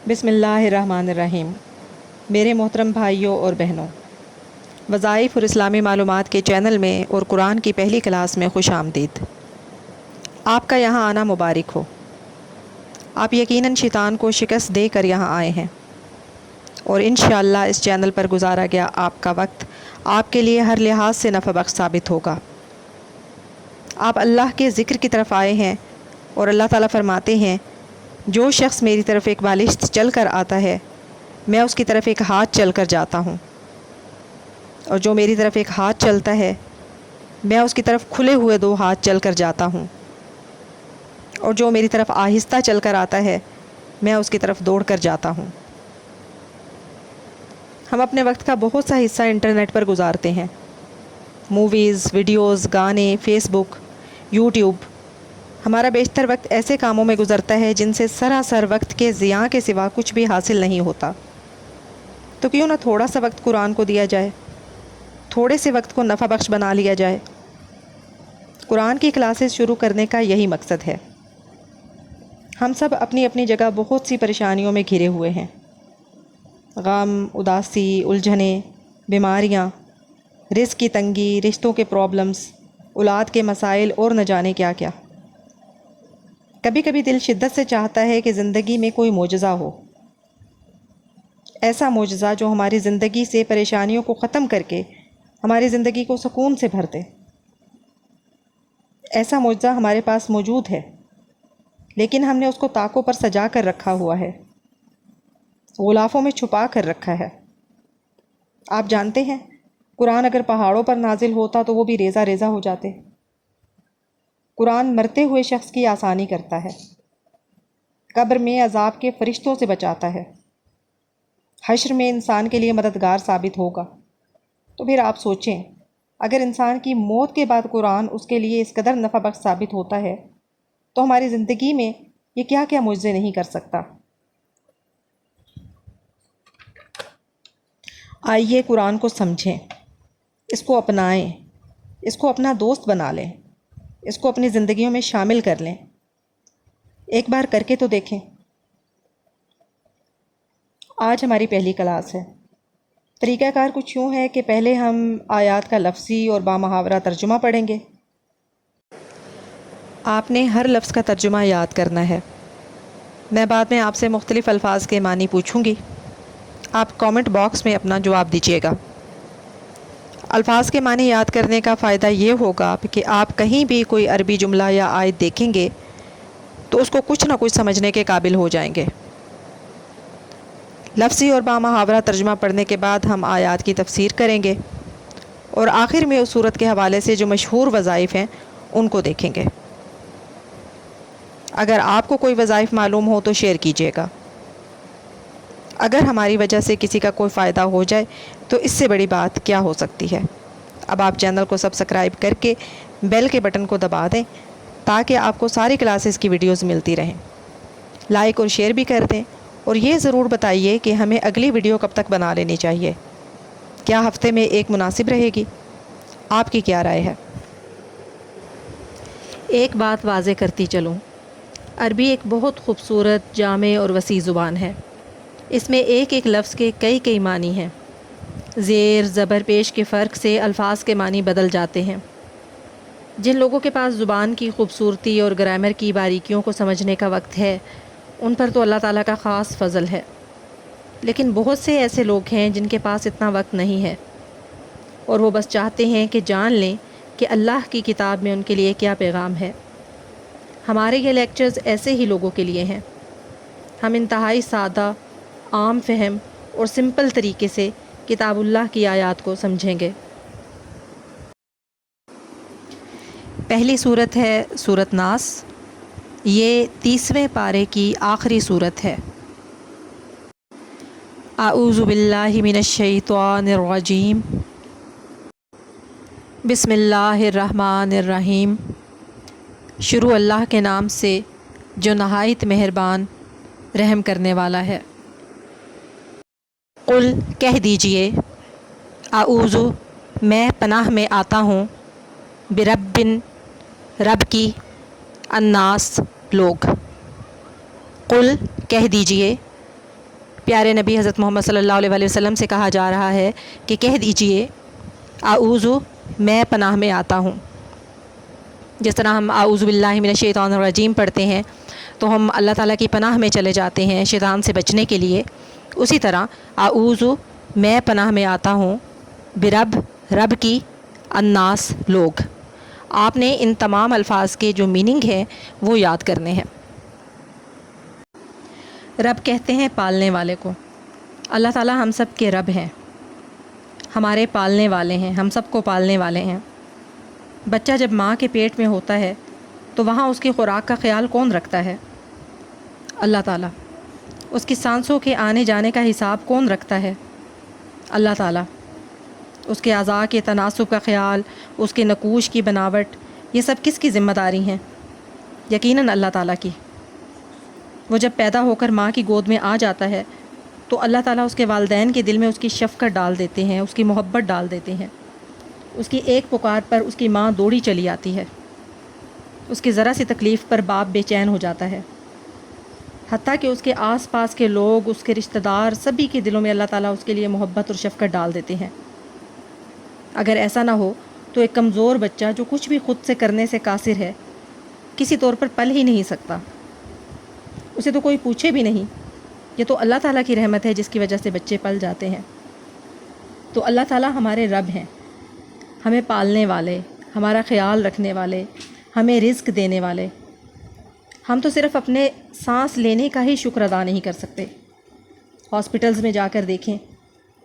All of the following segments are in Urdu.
بسم اللہ الرحمن الرحیم۔ میرے محترم بھائیوں اور بہنوں، وظائف اور اسلامی معلومات کے چینل میں اور قرآن کی پہلی کلاس میں خوش آمدید۔ آپ کا یہاں آنا مبارک ہو۔ آپ یقیناً شیطان کو شکست دے کر یہاں آئے ہیں، اور انشاءاللہ اس چینل پر گزارا گیا آپ کا وقت آپ کے لیے ہر لحاظ سے نفع بخش ثابت ہوگا۔ آپ اللہ کے ذکر کی طرف آئے ہیں، اور اللہ تعالیٰ فرماتے ہیں، جو شخص میری طرف ایک بالشت چل کر آتا ہے، میں اس کی طرف ایک ہاتھ چل کر جاتا ہوں، اور جو میری طرف ایک ہاتھ چلتا ہے، میں اس کی طرف کھلے ہوئے 2 ہاتھ چل کر جاتا ہوں، اور جو میری طرف آہستہ چل کر آتا ہے، میں اس کی طرف دوڑ کر جاتا ہوں۔ ہم اپنے وقت کا بہت سا حصہ انٹرنیٹ پر گزارتے ہیں۔ موویز، ویڈیوز، گانے، فیس بک، یوٹیوب۔ ہمارا بیشتر وقت ایسے کاموں میں گزرتا ہے جن سے سراسر وقت کے ضیاع کے سوا کچھ بھی حاصل نہیں ہوتا۔ تو کیوں نہ تھوڑا سا وقت قرآن کو دیا جائے، تھوڑے سے وقت کو نفع بخش بنا لیا جائے۔ قرآن کی کلاسز شروع کرنے کا یہی مقصد ہے۔ ہم سب اپنی اپنی جگہ بہت سی پریشانیوں میں گھرے ہوئے ہیں۔ غم، اداسی، الجھنیں، بیماریاں، رزق کی تنگی، رشتوں کے پرابلمز، اولاد کے مسائل اور نہ جانے کیا کیا۔ کبھی کبھی دل شدت سے چاہتا ہے کہ زندگی میں کوئی معجزہ ہو، ایسا معجزہ جو ہماری زندگی سے پریشانیوں کو ختم کر کے ہماری زندگی کو سکون سے بھر دے۔ ایسا معجزہ ہمارے پاس موجود ہے، لیکن ہم نے اس کو طاقوں پر سجا کر رکھا ہوا ہے، غلافوں میں چھپا کر رکھا ہے۔ آپ جانتے ہیں، قرآن اگر پہاڑوں پر نازل ہوتا تو وہ بھی ریزہ ریزہ ہو جاتے۔ قرآن مرتے ہوئے شخص کی آسانی کرتا ہے، قبر میں عذاب کے فرشتوں سے بچاتا ہے، حشر میں انسان کے لیے مددگار ثابت ہوگا۔ تو پھر آپ سوچیں، اگر انسان کی موت کے بعد قرآن اس کے لیے اس قدر نفع بخش ثابت ہوتا ہے، تو ہماری زندگی میں یہ کیا کیا معجزے نہیں کر سکتا۔ آئیے قرآن کو سمجھیں، اس کو اپنائیں، اس کو اپنا دوست بنا لیں، اس کو اپنی زندگیوں میں شامل کر لیں۔ ایک بار کر کے تو دیکھیں۔ آج ہماری پہلی کلاس ہے۔ طریقہ کار کچھ یوں ہے کہ پہلے ہم آیات کا لفظی اور بامحاورہ ترجمہ پڑھیں گے۔ آپ نے ہر لفظ کا ترجمہ یاد کرنا ہے۔ میں بعد میں آپ سے مختلف الفاظ کے معنی پوچھوں گی، آپ کامنٹ باکس میں اپنا جواب دیجیے گا۔ الفاظ کے معنی یاد کرنے کا فائدہ یہ ہوگا کہ آپ کہیں بھی کوئی عربی جملہ یا آیت دیکھیں گے تو اس کو کچھ نہ کچھ سمجھنے کے قابل ہو جائیں گے۔ لفظی اور بامحاورہ ترجمہ پڑھنے کے بعد ہم آیات کی تفسیر کریں گے، اور آخر میں اس صورت کے حوالے سے جو مشہور وظائف ہیں ان کو دیکھیں گے۔ اگر آپ کو کوئی وظائف معلوم ہو تو شیئر کیجیے گا۔ اگر ہماری وجہ سے کسی کا کوئی فائدہ ہو جائے تو اس سے بڑی بات کیا ہو سکتی ہے۔ اب آپ چینل کو سبسکرائب کر کے بیل کے بٹن کو دبا دیں تاکہ آپ کو ساری کلاسز کی ویڈیوز ملتی رہیں۔ لائک اور شیئر بھی کر دیں، اور یہ ضرور بتائیے کہ ہمیں اگلی ویڈیو کب تک بنا لینی چاہیے۔ کیا ہفتے میں ایک مناسب رہے گی؟ آپ کی کیا رائے ہے؟ ایک بات واضح کرتی چلوں، عربی ایک بہت خوبصورت، جامع اور وسیع زبان ہے۔ اس میں ایک ایک لفظ کے کئی معنی ہیں۔ زیر زبر پیش کے فرق سے الفاظ کے معنی بدل جاتے ہیں۔ جن لوگوں کے پاس زبان کی خوبصورتی اور گرامر کی باریکیوں کو سمجھنے کا وقت ہے، ان پر تو اللہ تعالیٰ کا خاص فضل ہے، لیکن بہت سے ایسے لوگ ہیں جن کے پاس اتنا وقت نہیں ہے، اور وہ بس چاہتے ہیں کہ جان لیں کہ اللہ کی کتاب میں ان کے لیے کیا پیغام ہے۔ ہمارے یہ لیکچرز ایسے ہی لوگوں کے لیے ہیں۔ ہم انتہائی سادہ، عام فہم اور سمپل طریقے سے کتاب اللہ کی آیات کو سمجھیں گے۔ پہلی صورت ہے سورۃ ناس۔ یہ 30ویں پارے کی آخری صورت ہے۔ اعوذ باللہ من الشیطان الرجیم، بسم اللہ الرحمن الرحیم۔ شروع اللہ کے نام سے جو نہایت مہربان، رحم کرنے والا ہے۔ قل کہہ دیجئے، اعوذ میں پناہ میں آتا ہوں، برب رب کی، الناس لوگ۔ قل کہہ دیجئے، پیارے نبی حضرت محمد صلی اللہ علیہ وسلم سے کہا جا رہا ہے کہ کہہ دیجئے اعوذ، میں پناہ میں آتا ہوں۔ جس طرح ہم اعوذ باللہ من الشیطان الرجیم پڑھتے ہیں تو ہم اللہ تعالیٰ کی پناہ میں چلے جاتے ہیں شیطان سے بچنے کے لیے، اسی طرح اعوذ، میں پناہ میں آتا ہوں، برب، رب کی، الناس، لوگ۔ آپ نے ان تمام الفاظ کے جو میننگ ہے وہ یاد کرنے ہیں۔ رب کہتے ہیں پالنے والے کو۔ اللہ تعالیٰ ہم سب کے رب ہیں، ہمارے پالنے والے ہیں، ہم سب کو پالنے والے ہیں۔ بچہ جب ماں کے پیٹ میں ہوتا ہے تو وہاں اس کی خوراک کا خیال کون رکھتا ہے؟ اللہ تعالیٰ۔ اس کی سانسوں کے آنے جانے کا حساب کون رکھتا ہے؟ اللہ تعالیٰ۔ اس کے اعضاء کے تناسب کا خیال، اس کے نقوش کی بناوٹ، یہ سب کس کی ذمہ داری ہیں؟ یقیناً اللہ تعالیٰ کی۔ وہ جب پیدا ہو کر ماں کی گود میں آ جاتا ہے تو اللہ تعالیٰ اس کے والدین کے دل میں اس کی شفقت ڈال دیتے ہیں، اس کی محبت ڈال دیتے ہیں۔ اس کی ایک پکار پر اس کی ماں دوڑی چلی آتی ہے، اس کی ذرا سی تکلیف پر باپ بے چین ہو جاتا ہے، حتیٰ کہ اس کے آس پاس کے لوگ، اس کے رشتہ دار، سبھی کے دلوں میں اللہ تعالیٰ اس کے لیے محبت اور شفقت ڈال دیتے ہیں۔ اگر ایسا نہ ہو تو ایک کمزور بچہ جو کچھ بھی خود سے کرنے سے قاصر ہے، کسی طور پر پل ہی نہیں سکتا، اسے تو کوئی پوچھے بھی نہیں۔ یہ تو اللہ تعالیٰ کی رحمت ہے جس کی وجہ سے بچے پل جاتے ہیں۔ تو اللہ تعالیٰ ہمارے رب ہیں، ہمیں پالنے والے، ہمارا خیال رکھنے والے، ہمیں رزق دینے والے۔ ہم تو صرف اپنے سانس لینے کا ہی شکر ادا نہیں کر سکتے۔ ہاسپٹلز میں جا کر دیکھیں،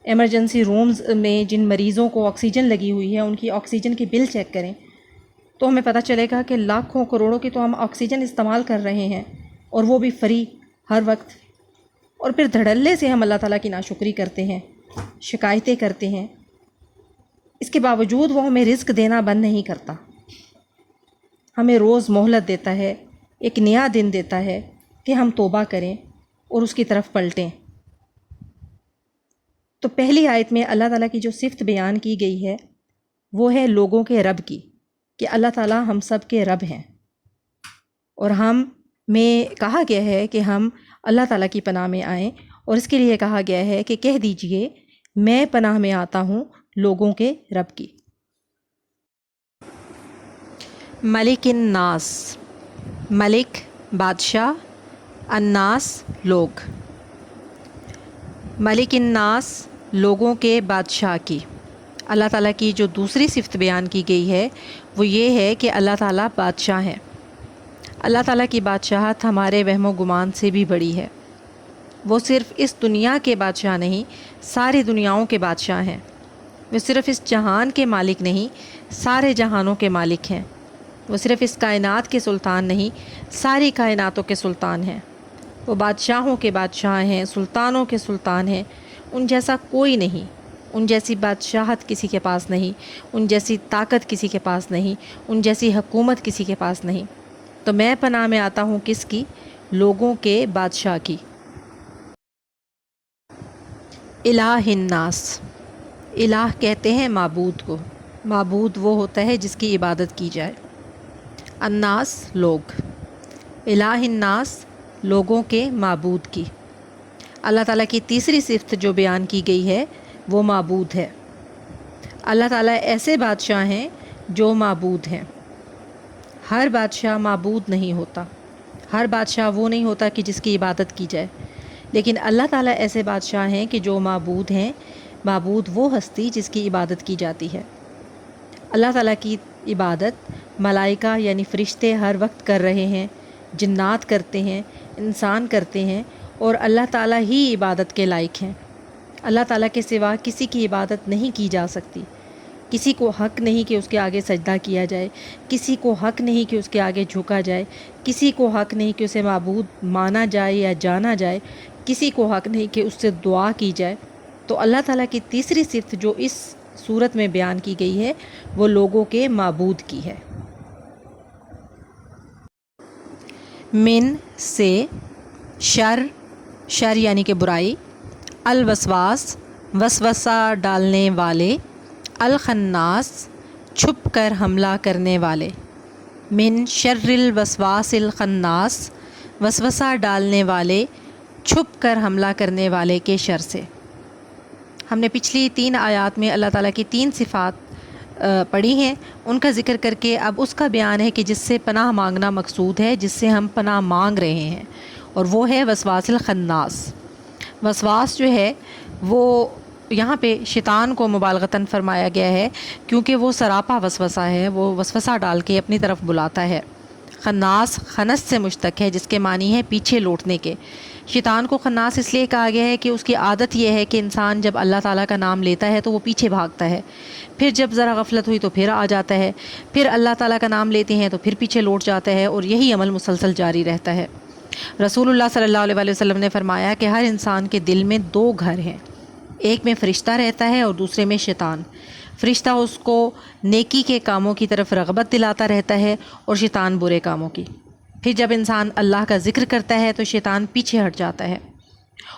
ایمرجنسی رومز میں جن مریضوں کو آکسیجن لگی ہوئی ہے ان کی آکسیجن کی بل چیک کریں تو ہمیں پتہ چلے گا کہ لاکھوں کروڑوں کی تو ہم آکسیجن استعمال کر رہے ہیں، اور وہ بھی فری ہر وقت۔ اور پھر دھڑلے سے ہم اللہ تعالیٰ کی ناشکری کرتے ہیں، شکایتیں کرتے ہیں۔ اس کے باوجود وہ ہمیں رزق دینا بند نہیں کرتا، ہمیں روز مہلت دیتا ہے، ایک نیا دن دیتا ہے کہ ہم توبہ کریں اور اس کی طرف پلٹیں۔ تو پہلی آیت میں اللہ تعالیٰ کی جو صفت بیان کی گئی ہے وہ ہے لوگوں کے رب کی، کہ اللہ تعالیٰ ہم سب کے رب ہیں، اور ہم میں کہا گیا ہے کہ ہم اللہ تعالیٰ کی پناہ میں آئیں، اور اس کے لیے کہا گیا ہے کہ کہہ دیجئے میں پناہ میں آتا ہوں لوگوں کے رب کی۔ ملک الناس، ملک بادشاہ، الناس لوگ۔ ملک الناس لوگوں کے بادشاہ کی۔ اللہ تعالیٰ کی جو دوسری صفت بیان کی گئی ہے وہ یہ ہے کہ اللہ تعالیٰ بادشاہ ہیں۔ اللہ تعالیٰ کی بادشاہت ہمارے وہم و گمان سے بھی بڑی ہے۔ وہ صرف اس دنیا کے بادشاہ نہیں، ساری دنیاؤں کے بادشاہ ہیں۔ وہ صرف اس جہان کے مالک نہیں، سارے جہانوں کے مالک ہیں۔ وہ صرف اس کائنات کے سلطان نہیں، ساری کائناتوں کے سلطان ہیں۔ وہ بادشاہوں کے بادشاہ ہیں، سلطانوں کے سلطان ہیں۔ ان جیسا کوئی نہیں، ان جیسی بادشاہت کسی کے پاس نہیں، ان جیسی طاقت کسی کے پاس نہیں، ان جیسی حکومت کسی کے پاس نہیں۔ تو میں پناہ میں آتا ہوں کس کی؟ لوگوں کے بادشاہ کی۔ الہ الناس، الہ کہتے ہیں معبود کو۔ معبود وہ ہوتا ہے جس کی عبادت کی جائے۔ الناس لوگ، الہ الناس لوگوں کے معبود کی۔ اللہ تعالیٰ کی تیسری صفت جو بیان کی گئی ہے وہ معبود ہے۔ اللہ تعالیٰ ایسے بادشاہ ہیں جو معبود ہیں۔ ہر بادشاہ معبود نہیں ہوتا، ہر بادشاہ وہ نہیں ہوتا کہ جس کی عبادت کی جائے، لیکن اللہ تعالیٰ ایسے بادشاہ ہیں کہ جو معبود ہیں۔ معبود وہ ہستی جس کی عبادت کی جاتی ہے۔ اللہ تعالیٰ کی عبادت ملائکہ یعنی فرشتے ہر وقت کر رہے ہیں، جنات کرتے ہیں، انسان کرتے ہیں، اور اللہ تعالیٰ ہی عبادت کے لائق ہیں۔ اللہ تعالیٰ کے سوا کسی کی عبادت نہیں کی جا سکتی۔ کسی کو حق نہیں کہ اس کے آگے سجدہ کیا جائے، کسی کو حق نہیں کہ اس کے آگے جھکا جائے، کسی کو حق نہیں کہ اسے معبود مانا جائے یا جانا جائے، کسی کو حق نہیں کہ اس سے دعا کی جائے۔ تو اللہ تعالیٰ کی تیسری صفت جو اس صورت میں بیان کی گئی ہے وہ لوگوں کے معبود کی ہے۔ من سے، شر، شر یعنی کہ برائی، الوسواس وسوسہ ڈالنے والے، الخناس چھپ کر حملہ کرنے والے۔ من شر الوسواس الخناس وسوسہ ڈالنے والے چھپ کر حملہ کرنے والے کے شر سے۔ ہم نے پچھلی 3 آیات میں اللہ تعالیٰ کی 3 صفات پڑھی ہیں، ان کا ذکر کر کے اب اس کا بیان ہے کہ جس سے پناہ مانگنا مقصود ہے، جس سے ہم پناہ مانگ رہے ہیں، اور وہ ہے وسواس الخناس۔ وسواس جو ہے وہ یہاں پہ شیطان کو مبالغتاً فرمایا گیا ہے، کیونکہ وہ سراپا وسوسہ ہے، وہ وسوسہ ڈال کے اپنی طرف بلاتا ہے۔ خناس خنس سے مشتق ہے، جس کے معنی ہے پیچھے لوٹنے کے۔ شیطان کو خناس اس لیے کہا گیا ہے کہ اس کی عادت یہ ہے کہ انسان جب اللہ تعالیٰ کا نام لیتا ہے تو وہ پیچھے بھاگتا ہے، پھر جب ذرا غفلت ہوئی تو پھر آ جاتا ہے، پھر اللہ تعالیٰ کا نام لیتے ہیں تو پھر پیچھے لوٹ جاتا ہے، اور یہی عمل مسلسل جاری رہتا ہے۔ رسول اللہ صلی اللہ علیہ وسلم نے فرمایا کہ ہر انسان کے دل میں 2 گھر ہیں، ایک میں فرشتہ رہتا ہے اور دوسرے میں شیطان۔ فرشتہ اس کو نیکی کے کاموں کی طرف رغبت دلاتا رہتا ہے اور شیطان برے کاموں کی۔ پھر جب انسان اللہ کا ذکر کرتا ہے تو شیطان پیچھے ہٹ جاتا ہے،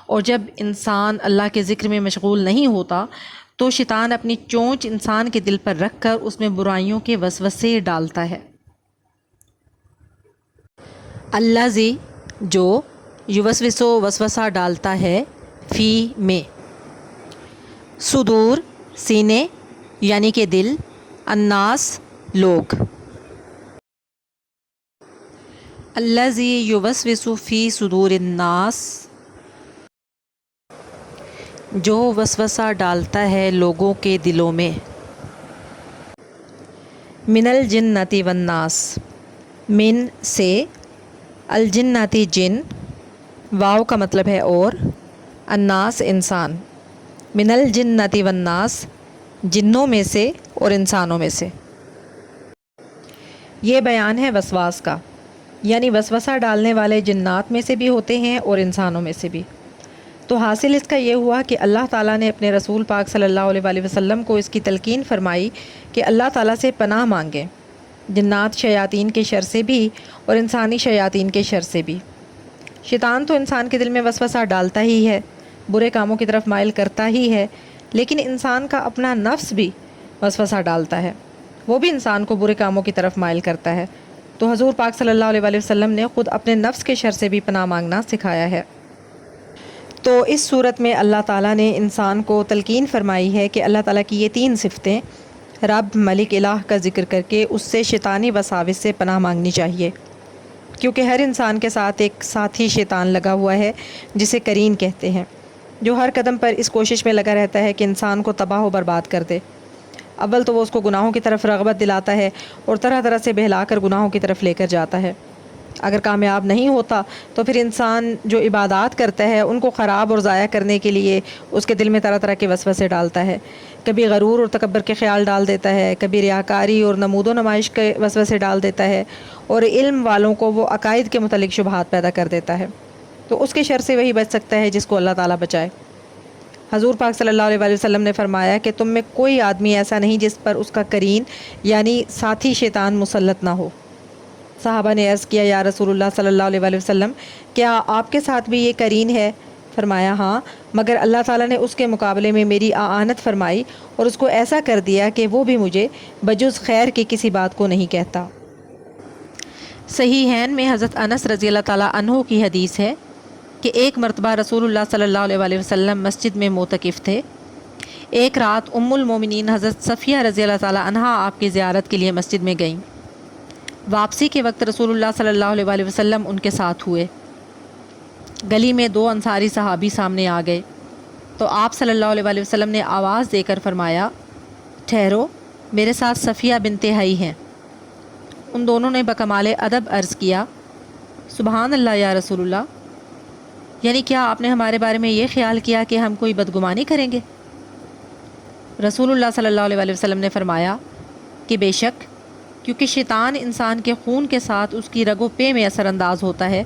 اور جب انسان اللہ کے ذکر میں مشغول نہیں ہوتا تو شیطان اپنی چونچ انسان کے دل پر رکھ کر اس میں برائیوں کے وسوسے ڈالتا ہے۔ الذی جو یوسوسو وسوسہ ڈالتا ہے، فی میں، صدور سینے یعنی کہ دل، الناس لوگ۔ الذی یوسوس فی صدور الناس، جو وسوسہ ڈالتا ہے لوگوں کے دلوں میں۔ من الجنۃ والناس، من سے، الجنۃ جن، واو کا مطلب ہے اور، الناس انسان، من الجنۃ والناس جنوں میں سے اور انسانوں میں سے۔ یہ بیان ہے وسواس کا، یعنی وسوسہ ڈالنے والے جنات میں سے بھی ہوتے ہیں اور انسانوں میں سے بھی۔ تو حاصل اس کا یہ ہوا کہ اللہ تعالیٰ نے اپنے رسول پاک صلی اللہ علیہ وسلم کو اس کی تلقین فرمائی کہ اللہ تعالیٰ سے پناہ مانگیں، جنات شیاطین کے شر سے بھی اور انسانی شیاطین کے شر سے بھی۔ شیطان تو انسان کے دل میں وسوسہ ڈالتا ہی ہے، برے کاموں کی طرف مائل کرتا ہی ہے، لیکن انسان کا اپنا نفس بھی وسوسہ ڈالتا ہے، وہ بھی انسان کو برے کاموں کی طرف مائل کرتا ہے۔ تو حضور پاک صلی اللہ علیہ وسلم نے خود اپنے نفس کے شر سے بھی پناہ مانگنا سکھایا ہے۔ تو اس صورت میں اللہ تعالیٰ نے انسان کو تلقین فرمائی ہے کہ اللہ تعالیٰ کی یہ 3 صفتیں رب، ملک، الہ کا ذکر کر کے اس سے شیطانی وساوس سے پناہ مانگنی چاہیے، کیونکہ ہر انسان کے ساتھ ایک ساتھی شیطان لگا ہوا ہے جسے قرین کہتے ہیں، جو ہر قدم پر اس کوشش میں لگا رہتا ہے کہ انسان کو تباہ و برباد کر دے۔ اول تو وہ اس کو گناہوں کی طرف رغبت دلاتا ہے اور طرح طرح سے بہلا کر گناہوں کی طرف لے کر جاتا ہے۔ اگر کامیاب نہیں ہوتا تو پھر انسان جو عبادات کرتا ہے ان کو خراب اور ضائع کرنے کے لیے اس کے دل میں طرح طرح کے وسوسے ڈالتا ہے، کبھی غرور اور تکبر کے خیال ڈال دیتا ہے، کبھی ریاکاری اور نمود و نمائش کے وسوسے ڈال دیتا ہے، اور علم والوں کو وہ عقائد کے متعلق شبہات پیدا کر دیتا ہے۔ تو اس کے شر سے وہی بچ سکتا ہے جس کو اللہ تعالیٰ بچائے۔ حضور پاک صلی اللہ علیہ وسلم نے فرمایا کہ تم میں کوئی آدمی ایسا نہیں جس پر اس کا قرین یعنی ساتھی شیطان مسلط نہ ہو۔ صحابہ نے عرض کیا، یا رسول اللہ صلی اللہ علیہ وسلم، کیا آپ کے ساتھ بھی یہ قرین ہے؟ فرمایا ہاں، مگر اللہ تعالیٰ نے اس کے مقابلے میں میری اعانت فرمائی اور اس کو ایسا کر دیا کہ وہ بھی مجھے بجز خیر کی کسی بات کو نہیں کہتا۔ صحیحین میں حضرت انس رضی اللہ تعالیٰ عنہ کی حدیث ہے کہ ایک مرتبہ رسول اللہ صلی اللہ علیہ وسلم مسجد میں معتکف تھے۔ ایک رات ام المومنین حضرت صفیہ رضی اللہ تعالیٰ عنہا آپ کی زیارت کے لیے مسجد میں گئیں۔ واپسی کے وقت رسول اللہ صلی اللہ علیہ وسلم ان کے ساتھ ہوئے۔ گلی میں 2 انصاری صحابی سامنے آ گئے تو آپ صلی اللہ علیہ وسلم نے آواز دے کر فرمایا، ٹھہرو، میرے ساتھ صفیہ بنت حی ہیں۔ ان دونوں نے بکمال ادب عرض کیا، سبحان اللہ یا رسول اللہ، یعنی کیا آپ نے ہمارے بارے میں یہ خیال کیا کہ ہم کوئی بدگمانی کریں گے؟ رسول اللہ صلی اللہ علیہ وسلم نے فرمایا کہ بے شک، کیونکہ شیطان انسان کے خون کے ساتھ اس کی رگ و پے میں اثر انداز ہوتا ہے،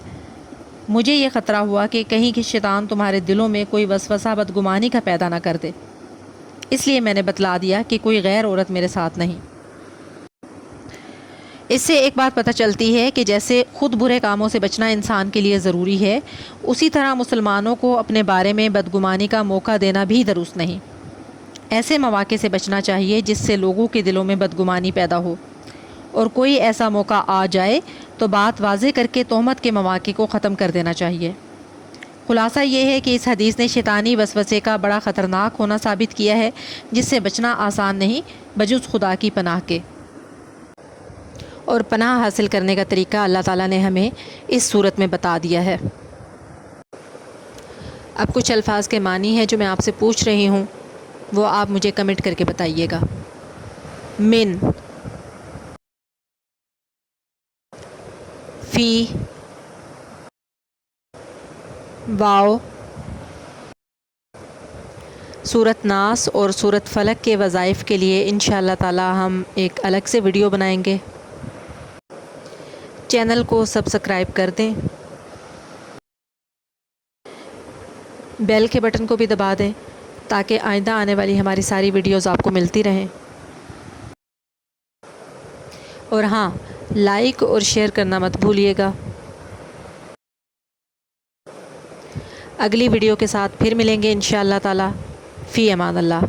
مجھے یہ خطرہ ہوا کہ کہیں کہ شیطان تمہارے دلوں میں کوئی وسوسہ بدگمانی کا پیدا نہ کر دے، اس لیے میں نے بتلا دیا کہ کوئی غیر عورت میرے ساتھ نہیں۔ اس سے ایک بات پتہ چلتی ہے کہ جیسے خود برے کاموں سے بچنا انسان کے لیے ضروری ہے، اسی طرح مسلمانوں کو اپنے بارے میں بدگمانی کا موقع دینا بھی درست نہیں۔ ایسے مواقع سے بچنا چاہیے جس سے لوگوں کے دلوں میں بدگمانی پیدا ہو، اور کوئی ایسا موقع آ جائے تو بات واضح کر کے تہمت کے مواقع کو ختم کر دینا چاہیے۔ خلاصہ یہ ہے کہ اس حدیث نے شیطانی وسوسے کا بڑا خطرناک ہونا ثابت کیا ہے، جس سے بچنا آسان نہیں بجز خدا کی پناہ کے۔ اور پناہ حاصل کرنے کا طریقہ اللہ تعالیٰ نے ہمیں اس صورت میں بتا دیا ہے۔ اب کچھ الفاظ کے معنی ہیں جو میں آپ سے پوچھ رہی ہوں، وہ آپ مجھے کمنٹ کر کے بتائیے گا۔ من، فی، واو۔ سورۃ ناس اور سورۃ فلق کے وظائف کے لیے انشاءاللہ تعالی ہم ایک الگ سے ویڈیو بنائیں گے۔ چینل کو سبسکرائب کر دیں، بیل کے بٹن کو بھی دبا دیں تاکہ آئندہ آنے والی ہماری ساری ویڈیوز آپ کو ملتی رہیں۔ اور ہاں، لائک اور شیئر کرنا مت بھولیے گا۔ اگلی ویڈیو کے ساتھ پھر ملیں گے انشاءاللہ تعالی۔ فی امان اللہ۔